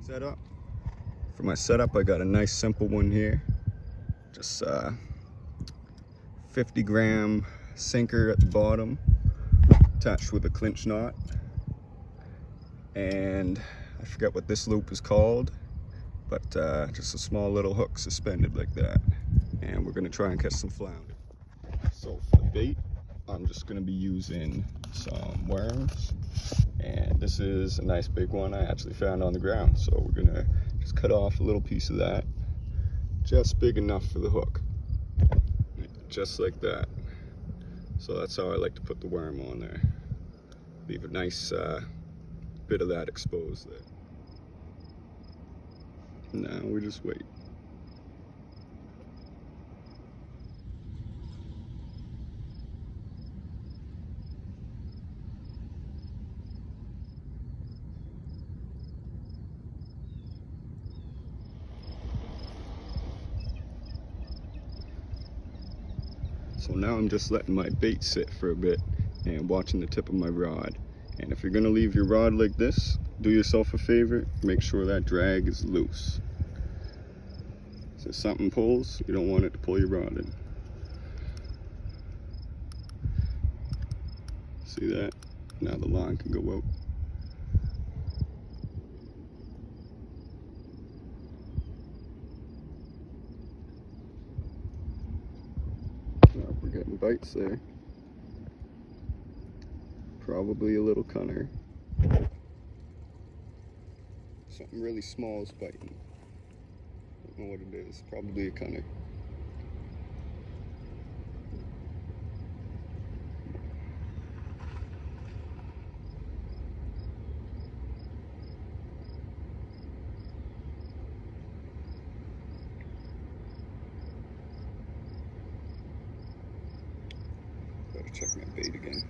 setup. For my setup, I got a nice simple one here. Just 50-gram sinker at the bottom, attached with a clinch knot. And I forget what this loop is called, but just a small little hook suspended like that. And we're gonna try and catch some flounder. So for the bait, I'm just gonna be using some worms. And this is a nice big one I actually found on the ground. So we're gonna just cut off a little piece of that, just big enough for the hook. Just like that. So that's how I like to put the worm on there. Leave a nice bit of that exposed there. Now we just wait. So now I'm just letting my bait sit for a bit and watching the tip of my rod. And if you're gonna leave your rod like this, do yourself a favor, make sure that drag is loose. So if something pulls, you don't want it to pull your rod in. See that? Now the line can go out. Now we're getting bites there. Probably a little cunner. Something really small is biting. Don't know what it is. Probably a cunner. Better check my bait again.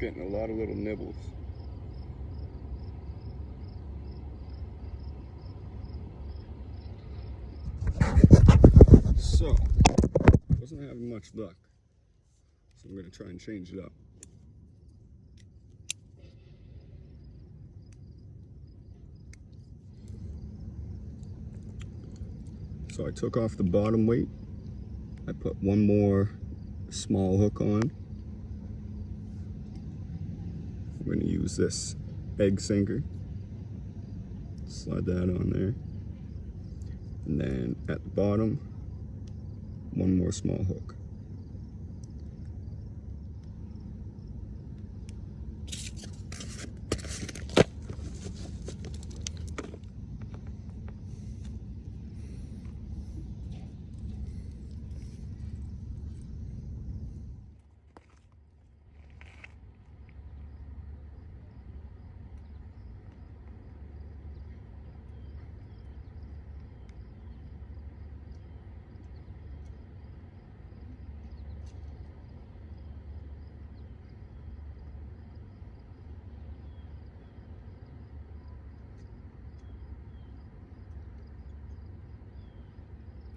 Getting a lot of little nibbles. So, wasn't having much luck. So I'm going to try and change it up. So I took off the bottom weight. I put one more small hook on. I'm going to use this egg sinker. Slide that on there. And then at the bottom, one more small hook.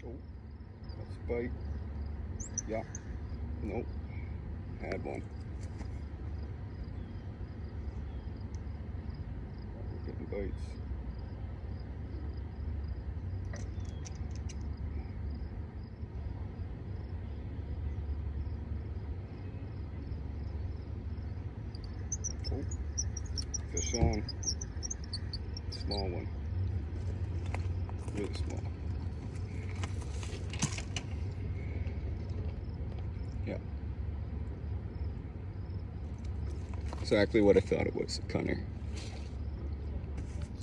Oh, that's a bite. Yeah. Nope. Had one. We're getting bites. Oh, fish on. Small one. Really small. Yeah. Exactly what I thought it was, a cunner.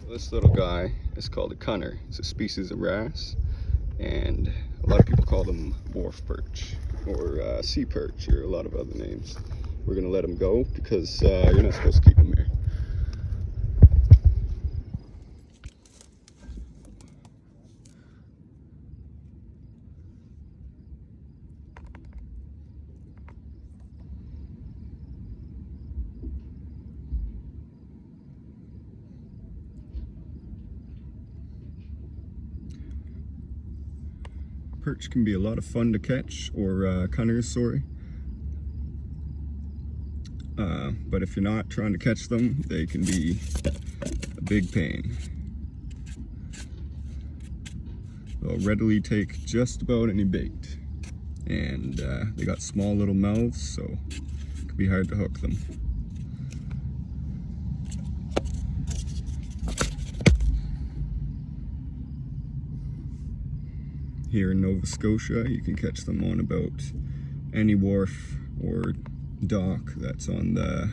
So this little guy is called a cunner. It's a species of wrasse, and a lot of people call them wharf perch, or sea perch, or a lot of other names. we're gonna let them go because you're not supposed to keep them here. Perch can be a lot of fun to catch, or cunners, sorry. But if you're not trying to catch them, they can be a big pain. They'll readily take just about any bait. And they got small little mouths, so it can be hard to hook them. Here in Nova Scotia, you can catch them on about any wharf or dock that's on the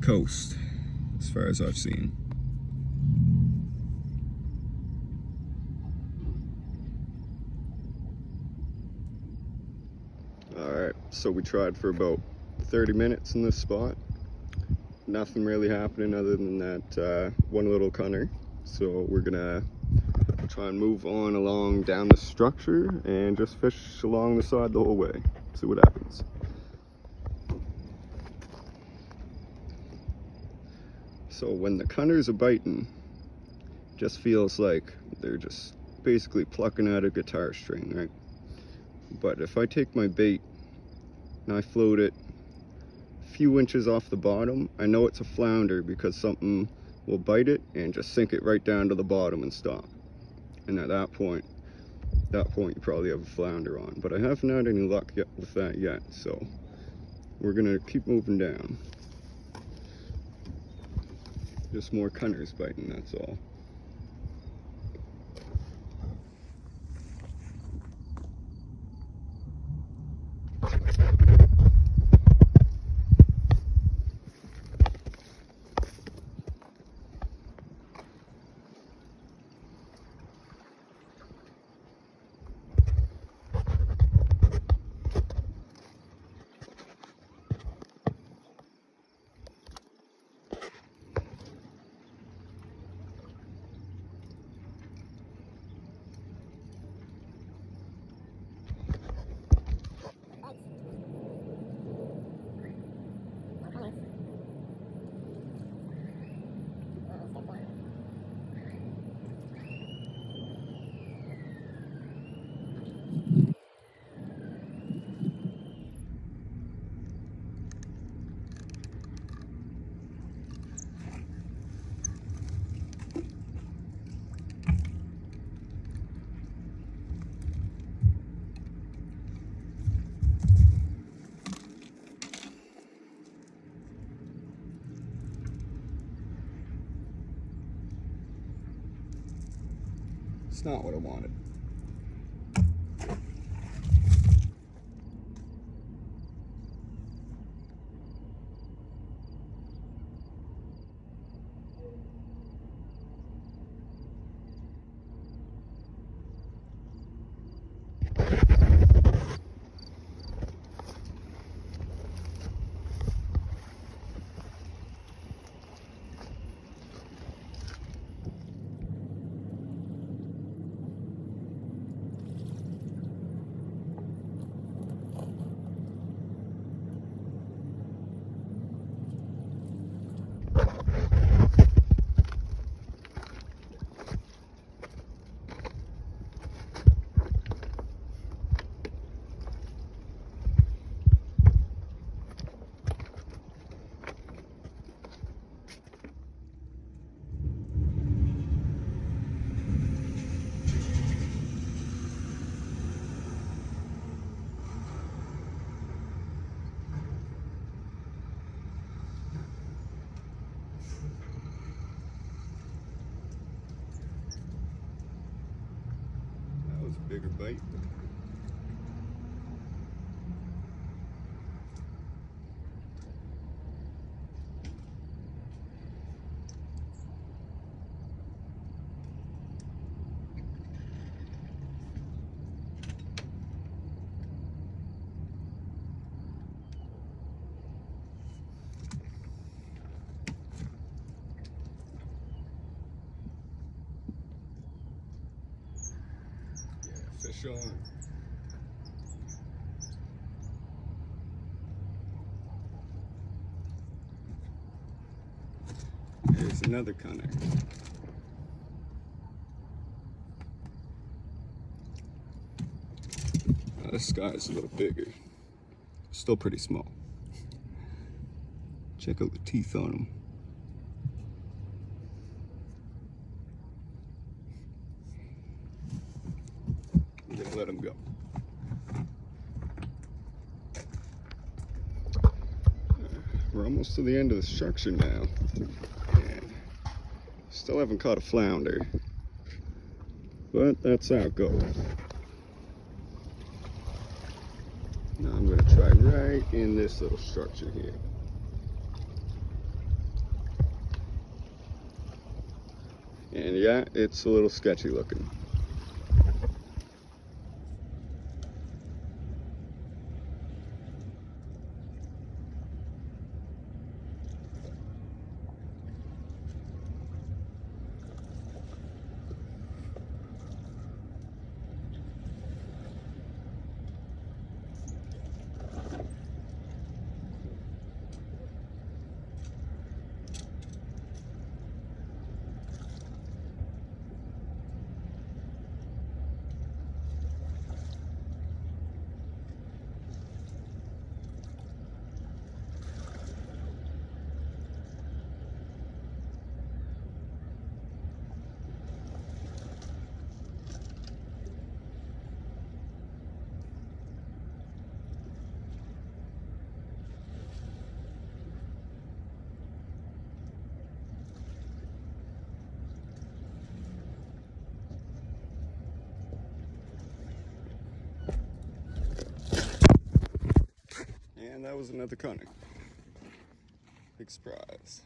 coast, as far as I've seen. Alright, so we tried for about 30 minutes in this spot. Nothing really happening other than that one little cunner. So we're gonna try and move on along down the structure and just fish along the side the whole way. See what happens. So when the cunners are biting, it just feels like they're just basically plucking out a guitar string, right? But if I take my bait and I float it a few inches off the bottom, I know it's a flounder because something will bite it and just sink it right down to the bottom and stop. And at that point you probably have a flounder on. But I haven't had any luck yet with that yet, so we're gonna keep moving down. Just more cunners biting, that's all. It's not what I wanted. Bigger bite. on. Here's another Cunner. This guy's a little bigger. Still pretty small. Check out the teeth on him. I'm gonna let him go. We're almost to the end of the structure now. And still haven't caught a flounder. But that's how it goes. Now I'm going to try right in this little structure here. And yeah, it's a little sketchy looking. And that was another Cunner. Big surprise.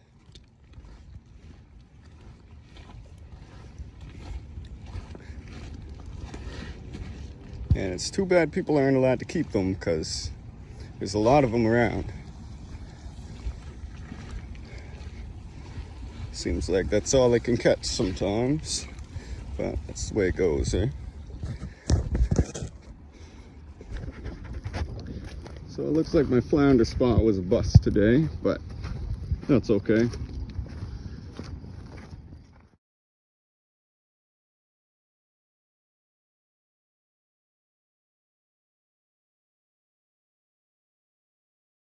And it's too bad people aren't allowed to keep them because there's a lot of them around. Seems like that's all they can catch sometimes, but that's the way it goes, eh? So it looks like my flounder spot was a bust today, but that's okay.